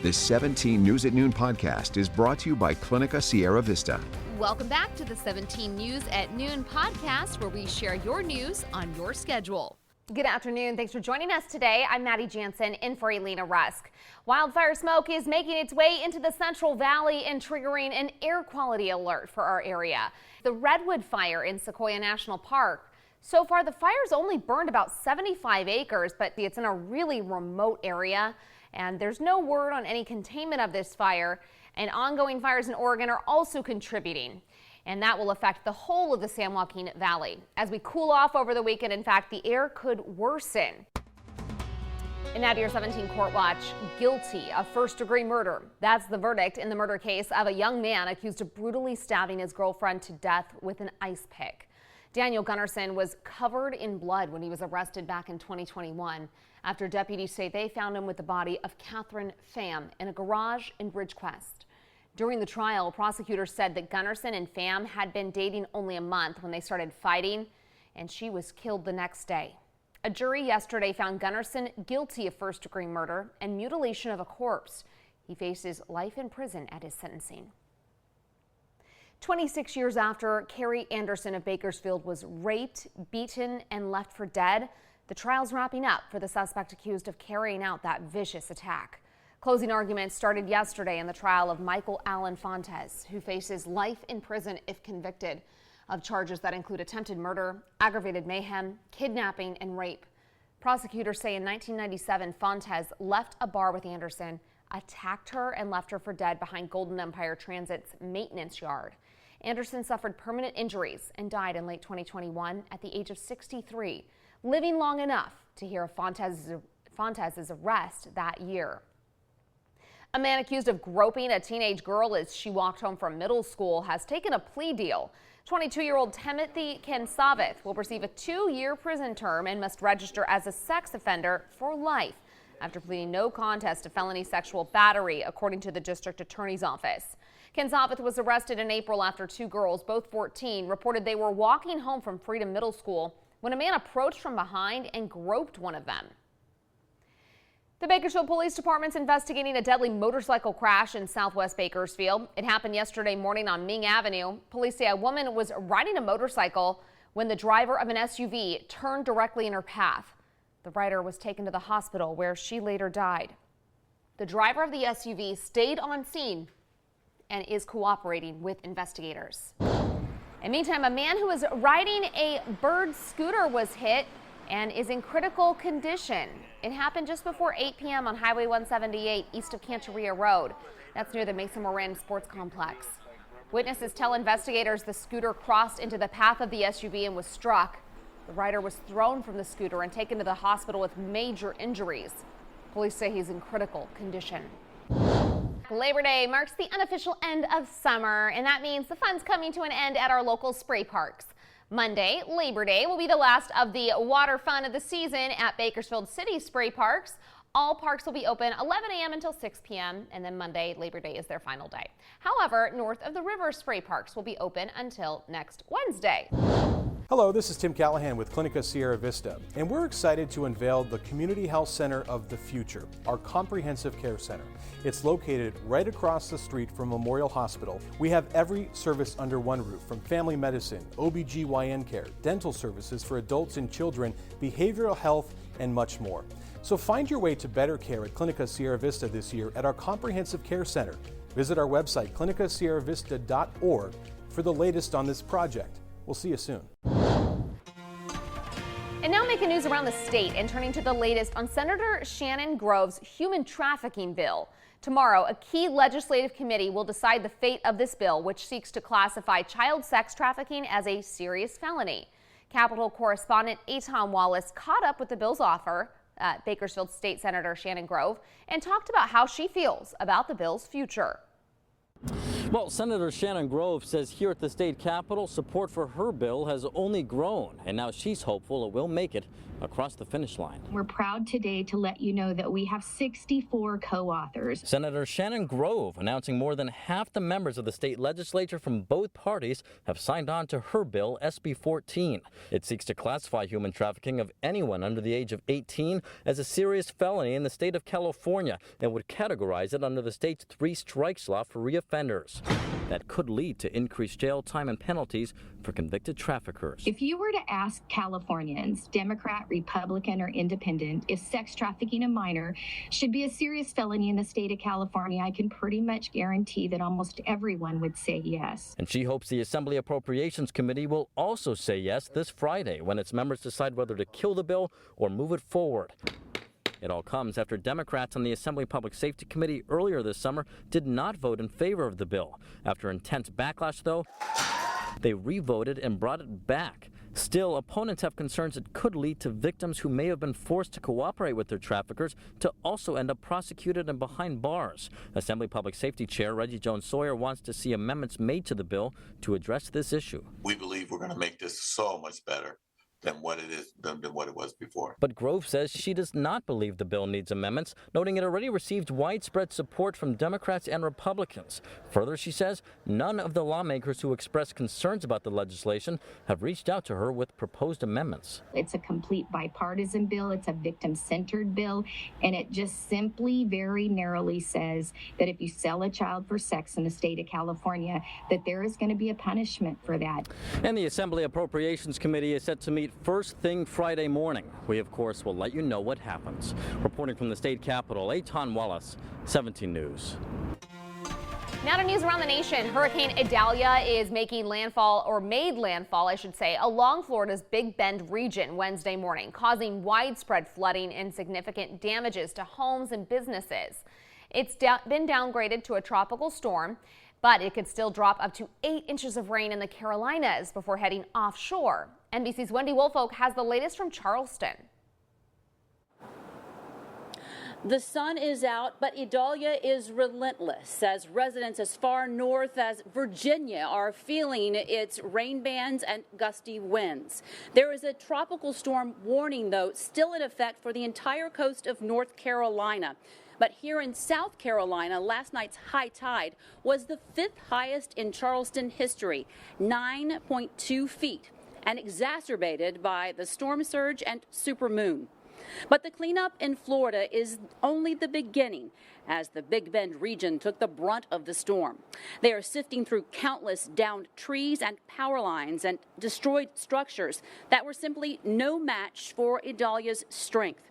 This 17 News at Noon podcast is brought to you by Clinica Sierra Vista. Welcome back to the 17 News at Noon podcast, where we share your news on your schedule. Good afternoon. Thanks for joining us today. I'm Maddie Jansen in for Elena Rusk. Wildfire smoke is making its way into the Central Valley and triggering an air quality alert for our area. The Redwood Fire in Sequoia National Park. So far, the fire's only burned about 75 acres, but it's in a really remote area, and there's no word on any containment of this fire. And ongoing fires in Oregon are also contributing, and that will affect the whole of the San Joaquin Valley. As we cool off over the weekend, in fact, the air could worsen. And now to your 17 Court Watch. Guilty of first-degree murder. That's the verdict in the murder case of a young man accused of brutally stabbing his girlfriend to death with an ice pick. Daniel Gunnarsson was covered in blood when he was arrested back in 2021 after deputies say they found him with the body of Catherine Pham in a garage in Ridgecrest. During the trial, prosecutors said that Gunnarsson and Pham had been dating only a month when they started fighting, and she was killed the next day. A jury yesterday found Gunnarsson guilty of first-degree murder and mutilation of a corpse. He faces life in prison at his sentencing. 26 years after Carrie Anderson of Bakersfield was raped, beaten, and left for dead, the trial's wrapping up for the suspect accused of carrying out that vicious attack. Closing arguments started yesterday in the trial of Michael Allen Fontes, who faces life in prison if convicted of charges that include attempted murder, aggravated mayhem, kidnapping, and rape. Prosecutors say in 1997, Fontes left a bar with Anderson, attacked her, and left her for dead behind Golden Empire Transit's maintenance yard. Anderson suffered permanent injuries and died in late 2021 at the age of 63, living long enough to hear of Fontes' arrest that year. A man accused of groping a teenage girl as she walked home from middle school has taken a plea deal. 22-year-old Timothy Kensavith will receive a 2-year prison term and must register as a sex offender for life after pleading no contest to felony sexual battery, according to the district attorney's office. Kensavith was arrested in April after 2 girls, both 14, reported they were walking home from Freedom Middle School when a man approached from behind and groped one of them. The Bakersfield Police Department's investigating a deadly motorcycle crash in southwest Bakersfield. It happened yesterday morning on Ming Avenue. Police say a woman was riding a motorcycle when the driver of an SUV turned directly in her path. The rider was taken to the hospital where she later died. The driver of the SUV stayed on scene and is cooperating with investigators. And meantime, a man who was riding a bird scooter was hit and is in critical condition. It happened just before 8 p.m. on Highway 178 east of Cancheria Road. That's near the Mesa Moran Sports Complex. Witnesses tell investigators the scooter crossed into the path of the SUV and was struck. The rider was thrown from the scooter and taken to the hospital with major injuries. Police say he's in critical condition. Labor Day marks the unofficial end of summer, and that means the fun's coming to an end at our local spray parks. Monday, Labor Day, will be the last of the water fun of the season at Bakersfield City Spray Parks. All parks will be open 11 a.m. until 6 p.m., and then Monday, Labor Day, is their final day. However, north of the river spray parks will be open until next Wednesday. Hello, this is Tim Callahan with Clinica Sierra Vista, and we're excited to unveil the Community Health Center of the Future, our comprehensive care center. It's located right across the street from Memorial Hospital. We have every service under one roof, from family medicine, OB/GYN care, dental services for adults and children, behavioral health, and much more. So find your way to better care at Clinica Sierra Vista this year at our comprehensive care center. Visit our website, clinicasierravista.org, for the latest on this project. We'll see you soon. And now making news around the state and turning to the latest on Senator Shannon Grove's human trafficking bill. Tomorrow, a key legislative committee will decide the fate of this bill, which seeks to classify child sex trafficking as a serious felony. Capitol correspondent Eitan Wallace caught up with the bill's author, Bakersfield State Senator Shannon Grove, and talked about how she feels about the bill's future. Well, Senator Shannon Grove says here at the state capitol, support for her bill has only grown, and now she's hopeful it will make it across the finish line. We're proud today to let you know that we have 64 co-authors. Senator Shannon Grove announcing more than half the members of the state legislature from both parties have signed on to her bill, SB 14. It seeks to classify human trafficking of anyone under the age of 18 as a serious felony in the state of California and would categorize it under the state's 3 strikes law for reoffenders. That could lead to increased jail time and penalties for convicted traffickers. If you were to ask Californians, Democrat, Republican, or Independent, if sex trafficking a minor should be a serious felony in the state of California, I can pretty much guarantee that almost everyone would say yes. And she hopes the Assembly Appropriations Committee will also say yes this Friday when its members decide whether to kill the bill or move it forward. It all comes after Democrats on the Assembly Public Safety Committee earlier this summer did not vote in favor of the bill. After intense backlash, though, they re-voted and brought it back. Still, opponents have concerns it could lead to victims who may have been forced to cooperate with their traffickers to also end up prosecuted and behind bars. Assembly Public Safety Chair Reggie Jones-Sawyer wants to see amendments made to the bill to address this issue. We believe we're going to make this so much better than what it was before. But Grove says she does not believe the bill needs amendments, noting it already received widespread support from Democrats and Republicans. Further, she says none of the lawmakers who expressed concerns about the legislation have reached out to her with proposed amendments. It's a complete bipartisan bill. It's a victim-centered bill, and it just simply very narrowly says that if you sell a child for sex in the state of California, that there is going to be a punishment for that. And the Assembly Appropriations Committee is set to meet first thing Friday morning. We, of course, will let you know what happens. Reporting from the state capitol, Eitan Wallace, 17 News. Now to news around the nation. Hurricane Idalia is made landfall, I should say, along Florida's Big Bend region Wednesday morning, causing widespread flooding and significant damages to homes and businesses. It's been downgraded to a tropical storm, but it could still drop up to 8 inches of rain in the Carolinas before heading offshore. NBC's Wendy Woolfolk has the latest from Charleston. The sun is out, but Idalia is relentless as residents as far north as Virginia are feeling its rain bands and gusty winds. There is a tropical storm warning, though, still in effect for the entire coast of North Carolina. But here in South Carolina, last night's high tide was the 5th highest in Charleston history, 9.2 feet, and exacerbated by the storm surge and supermoon. But the cleanup in Florida is only the beginning, as the Big Bend region took the brunt of the storm. They are sifting through countless downed trees and power lines and destroyed structures that were simply no match for Idalia's strength.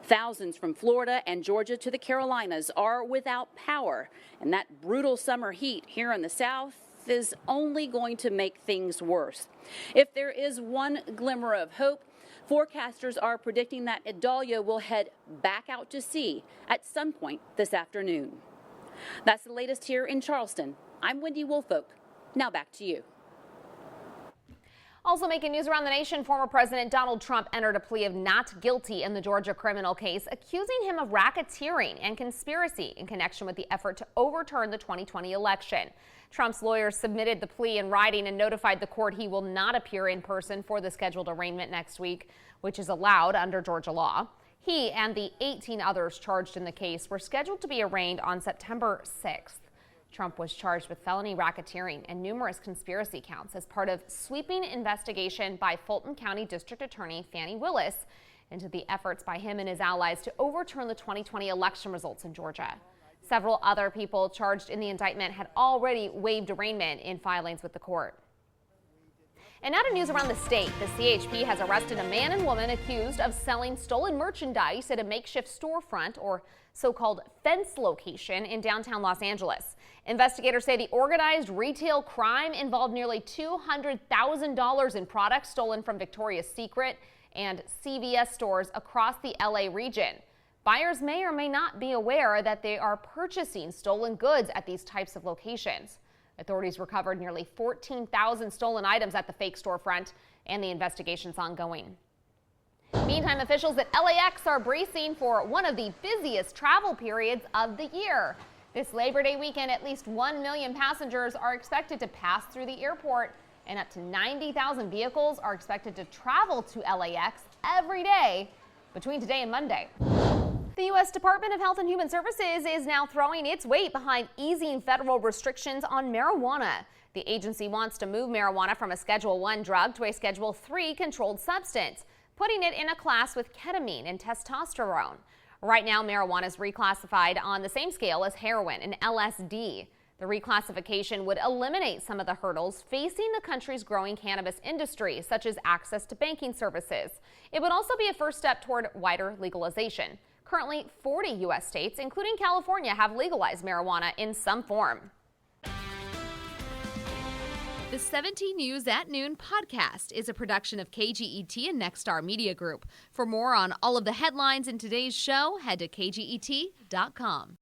Thousands from Florida and Georgia to the Carolinas are without power, and that brutal summer heat here in the South is only going to make things worse. If there is one glimmer of hope, forecasters are predicting that Idalia will head back out to sea at some point this afternoon. That's the latest here in Charleston. I'm Wendy Woolfolk. Now back to you. Also making news around the nation, former President Donald Trump entered a plea of not guilty in the Georgia criminal case, accusing him of racketeering and conspiracy in connection with the effort to overturn the 2020 election. Trump's lawyers submitted the plea in writing and notified the court he will not appear in person for the scheduled arraignment next week, which is allowed under Georgia law. He and the 18 others charged in the case were scheduled to be arraigned on September 6th. Trump was charged with felony racketeering and numerous conspiracy counts as part of sweeping investigation by Fulton County District Attorney Fannie Willis into the efforts by him and his allies to overturn the 2020 election results in Georgia. Several other people charged in the indictment had already waived arraignment in filings with the court. And now to news around the state. The CHP has arrested a man and woman accused of selling stolen merchandise at a makeshift storefront or so-called fence location in downtown Los Angeles. Investigators say the organized retail crime involved nearly $200,000 in products stolen from Victoria's Secret and CVS stores across the LA region. Buyers may or may not be aware that they are purchasing stolen goods at these types of locations. Authorities recovered nearly 14,000 stolen items at the fake storefront, and the investigation's ongoing. Meantime, officials at LAX are bracing for one of the busiest travel periods of the year. This Labor Day weekend, at least 1 million passengers are expected to pass through the airport, and up to 90,000 vehicles are expected to travel to LAX every day between today and Monday. The U.S. Department of Health and Human Services is now throwing its weight behind easing federal restrictions on marijuana. The agency wants to move marijuana from a Schedule I drug to a Schedule III controlled substance, putting it in a class with ketamine and testosterone. Right now, marijuana is reclassified on the same scale as heroin and LSD. The reclassification would eliminate some of the hurdles facing the country's growing cannabis industry, such as access to banking services. It would also be a first step toward wider legalization. Currently, 40 U.S. states, including California, have legalized marijuana in some form. The 17 News at Noon podcast is a production of KGET and Nexstar Media Group. For more on all of the headlines in today's show, head to kget.com.